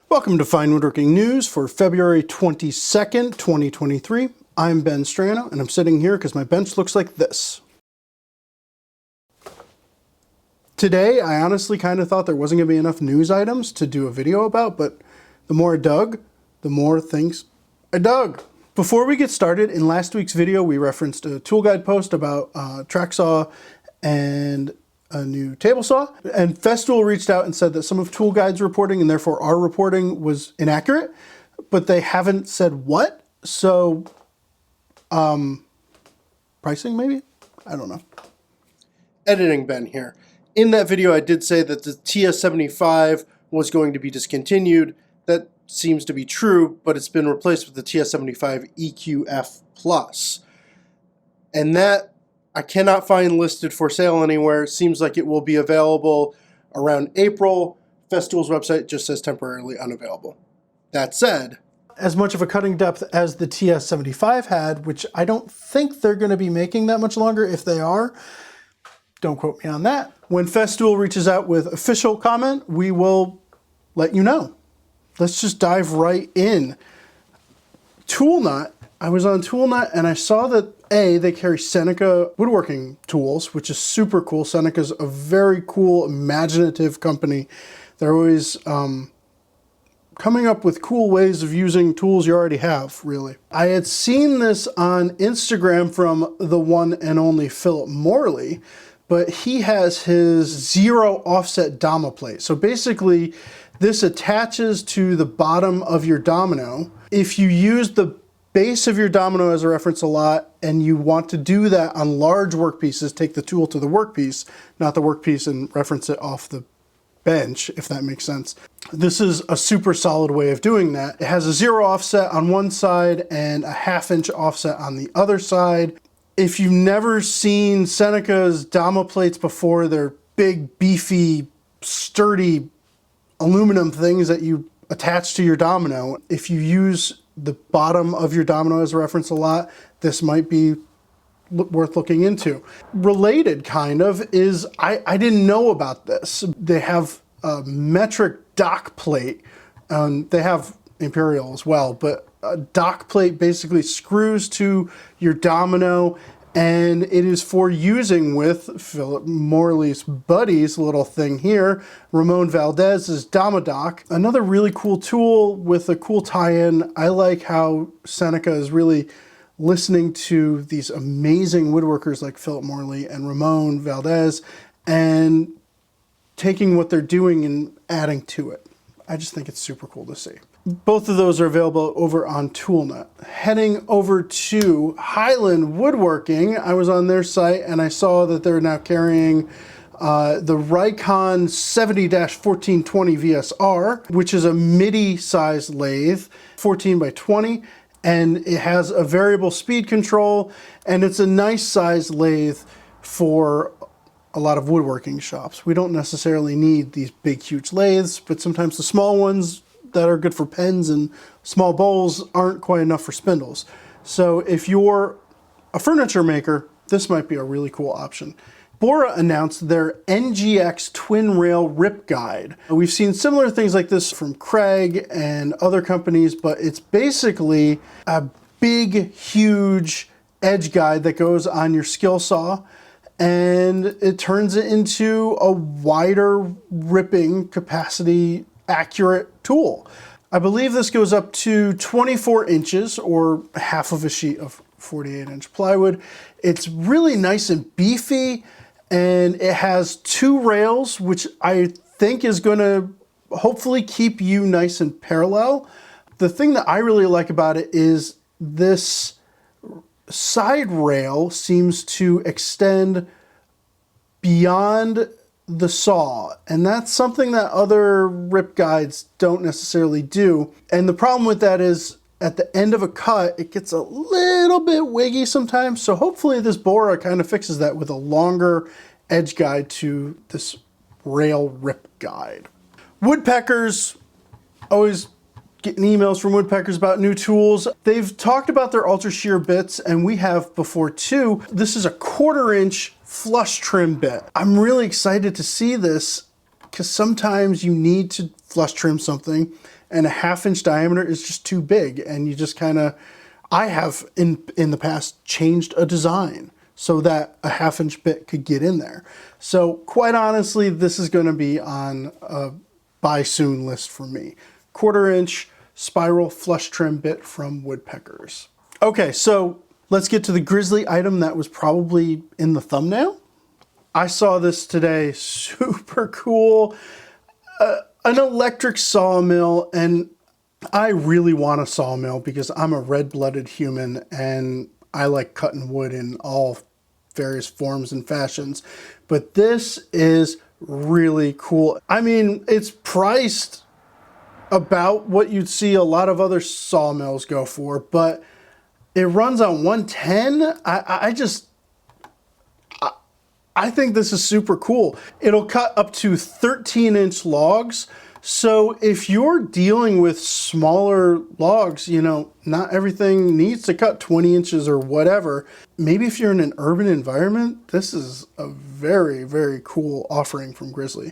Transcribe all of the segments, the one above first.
Welcome to Fine Woodworking News for February 22nd, 2023. I'm Ben Strano, and I'm sitting here because my bench looks like this. Today, I honestly kind of thought there wasn't going to be enough news items to do a video about, but the more I dug, the more things I dug. Before we get started, in last week's video, we referenced a tool guide post about track saw and a new table saw, and Festool reached out and said that some of Tool Guide's reporting, and therefore our reporting, was inaccurate, but they haven't said what. So, pricing maybe? I don't know. Editing Ben here. In that video, I did say that the TS75 was going to be discontinued. That seems to be true, but it's been replaced with the TS75 EQF Plus. And that I cannot find listed for sale anywhere. It seems like it will be available around April. Festool's website just says temporarily unavailable. That said, as much of a cutting depth as the TS75 had, which I don't think they're going to be making that much longer. If they are, don't quote me on that. When Festool reaches out with official comment, we will let you know. Let's just dive right in. ToolNut. I was on ToolNut and I saw that they carry Seneca Woodworking tools, which is super cool. Seneca's a very cool, imaginative company. They're always coming up with cool ways of using tools you already have, really. I had seen this on Instagram from the one and only Philip Morley, but he has his zero offset Dama plate. So basically, this attaches to the bottom of your domino. If you use the base of your domino as a reference a lot, and you want to do that on large workpieces, take the tool to the workpiece, not the workpiece and reference it off the bench, if that makes sense. This is a super solid way of doing that. It has a zero offset on one side and a 1/2 inch offset on the other side. If you've never seen Seneca's Dama plates before, they're big, beefy, sturdy aluminum things that you attach to your domino. If you use the bottom of your domino as a reference a lot, this might be worth looking into. Related kind of is, I didn't know about this. They have a metric dock plate. They have Imperial as well, but a dock plate basically screws to your domino, and it is for using with Philip Morley's buddy's little thing here, Ramon Valdez's Dama Dock. Another really cool tool with a cool tie-in. I like how Seneca is really listening to these amazing woodworkers like Philip Morley and Ramon Valdez and taking what they're doing and adding to it. I just think it's super cool to see. Both of those are available over on ToolNut. Heading over to Highland Woodworking, I was on their site and I saw that they're now carrying the Rikon 70-1420 VSR, which is a MIDI-sized lathe, 14 by 20, and it has a variable speed control, and it's a nice size lathe for a lot of woodworking shops. We don't necessarily need these big, huge lathes, but sometimes the small ones that are good for pens and small bowls aren't quite enough for spindles. So if you're a furniture maker, this might be a really cool option. Bora announced their NGX twin rail rip guide. We've seen similar things like this from Craig and other companies, but it's basically a big, huge edge guide that goes on your skill saw, and it turns it into a wider ripping capacity accurate tool. I believe this goes up to 24 inches or half of a sheet of 48-inch plywood. It's really nice and beefy, and it has 2 rails, which I think is going to hopefully keep you nice and parallel. The thing that I really like about it is this side rail seems to extend beyond the saw, and that's something that other rip guides don't necessarily do. And the problem with that is at the end of a cut, it gets a little bit wiggy sometimes. So hopefully this Bora kind of fixes that with a longer edge guide to this rail rip guide. Woodpeckers, always getting emails from Woodpeckers about new tools. They've talked about their ultra shear bits, and we have before too. This is a 1/4 inch flush trim bit. I'm really excited to see this because sometimes you need to flush trim something and a 1/2 inch diameter is just too big, and you just kind of, I have in the past changed a design so that a 1/2 inch bit could get in there. So quite honestly, this is going to be on a buy soon list for me. 1/4 inch spiral flush trim bit from Woodpeckers. Okay, so let's get to the Grizzly item that was probably in the thumbnail. I saw this today, super cool. An electric sawmill, and I really want a sawmill because I'm a red-blooded human and I like cutting wood in all various forms and fashions. But this is really cool. I mean, it's priced about what you'd see a lot of other sawmills go for, but it runs on 110. I think this is super cool. It'll cut up to 13-inch logs. So if you're dealing with smaller logs, you know, not everything needs to cut 20 inches or whatever. Maybe if you're in an urban environment, this is a very, very cool offering from Grizzly.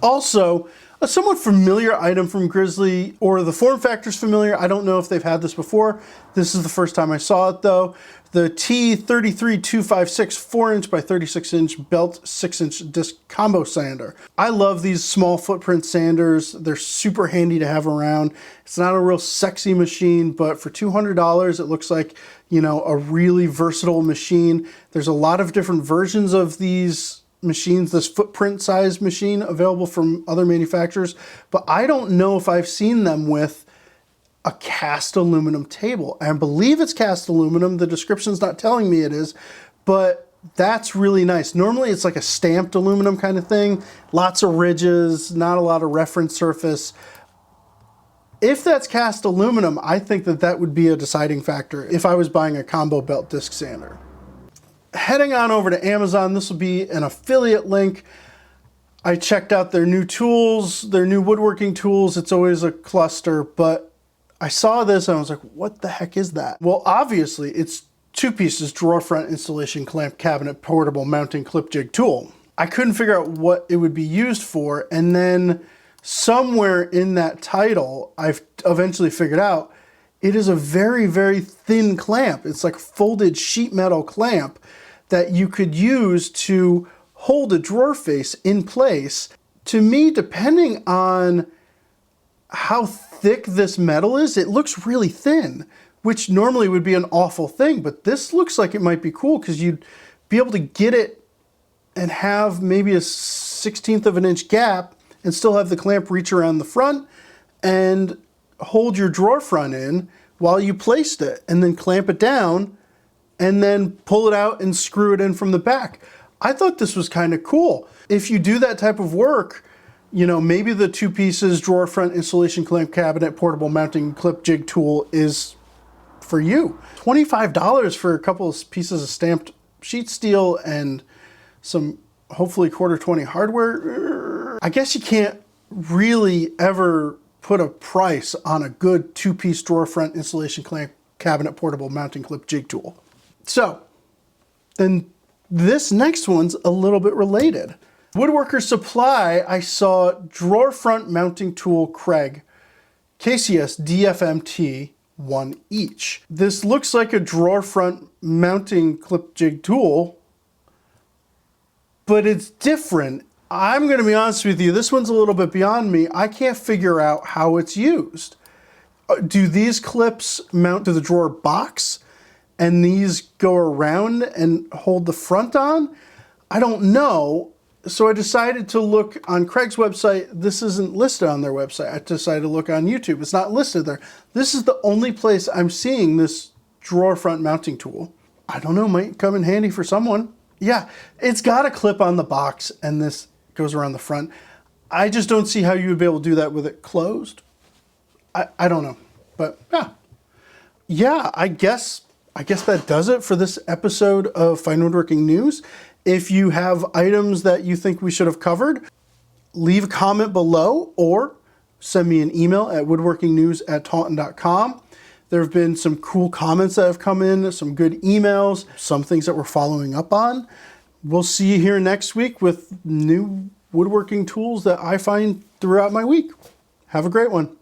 Also, a somewhat familiar item from Grizzly, or the form factor's familiar. I don't know if they've had this before. This is the first time I saw it though. The T33256 4-inch by 36-inch belt 6-inch disc combo sander. I love these small footprint sanders. They're super handy to have around. It's not a real sexy machine, but for $200, it looks like, you know, a really versatile machine. There's a lot of different versions of these machines, this footprint size machine available from other manufacturers, but I don't know if I've seen them with a cast aluminum table. I believe it's cast aluminum. The description's not telling me it is, but that's really nice. Normally it's like a stamped aluminum kind of thing, lots of ridges, not a lot of reference surface. If that's cast aluminum, I think that that would be a deciding factor if I was buying a combo belt disc sander. Heading on over to Amazon, this will be an affiliate link. I checked out their new tools, their new woodworking tools. It's always a cluster, but I saw this and I was like, what the heck is that? Well, obviously it's TwoPiece's drawer front installation clamp cabinet portable mounting clip jig tool. I couldn't figure out what it would be used for, and then somewhere in that title, I've eventually figured out it is a very, very thin clamp. It's like a folded sheet metal clamp that you could use to hold a drawer face in place. To me, depending on how thick this metal is, it looks really thin, which normally would be an awful thing, but this looks like it might be cool because you'd be able to get it and have maybe a 1/16 of an inch gap and still have the clamp reach around the front and hold your drawer front in while you placed it, and then clamp it down and then pull it out and screw it in from the back. I thought this was kind of cool. If you do that type of work, you know, maybe the TwoPiece's drawer front installation clamp cabinet portable mounting clip jig tool is for you. $25 for a couple of pieces of stamped sheet steel and some hopefully 1/4-20 hardware. I guess you can't really ever put a price on a good 2-piece drawer front installation clamp cabinet portable mounting clip jig tool. So then this next one's a little bit related. Woodworker Supply, I saw drawer front mounting tool Craig, KCS DFMT 1 each. This looks like a drawer front mounting clip jig tool, but it's different. I'm gonna be honest with you, this one's a little bit beyond me. I can't figure out how it's used. Do these clips mount to the drawer box and these go around and hold the front on? I don't know. So I decided to look on Craig's website. This isn't listed on their website. I decided to look on YouTube. It's not listed there. This is the only place I'm seeing this drawer front mounting tool. I don't know, might come in handy for someone. Yeah, it's got a clip on the box and this goes around the front. I just don't see how you would be able to do that with it closed. I don't know, but yeah, I guess that does it for this episode of Fine Woodworking News. If you have items that you think we should have covered, leave a comment below or send me an email at woodworkingnews@taunton.com. There have been some cool comments that have come in, some good emails, some things that we're following up on. We'll see you here next week with new woodworking tools that I find throughout my week. Have a great one.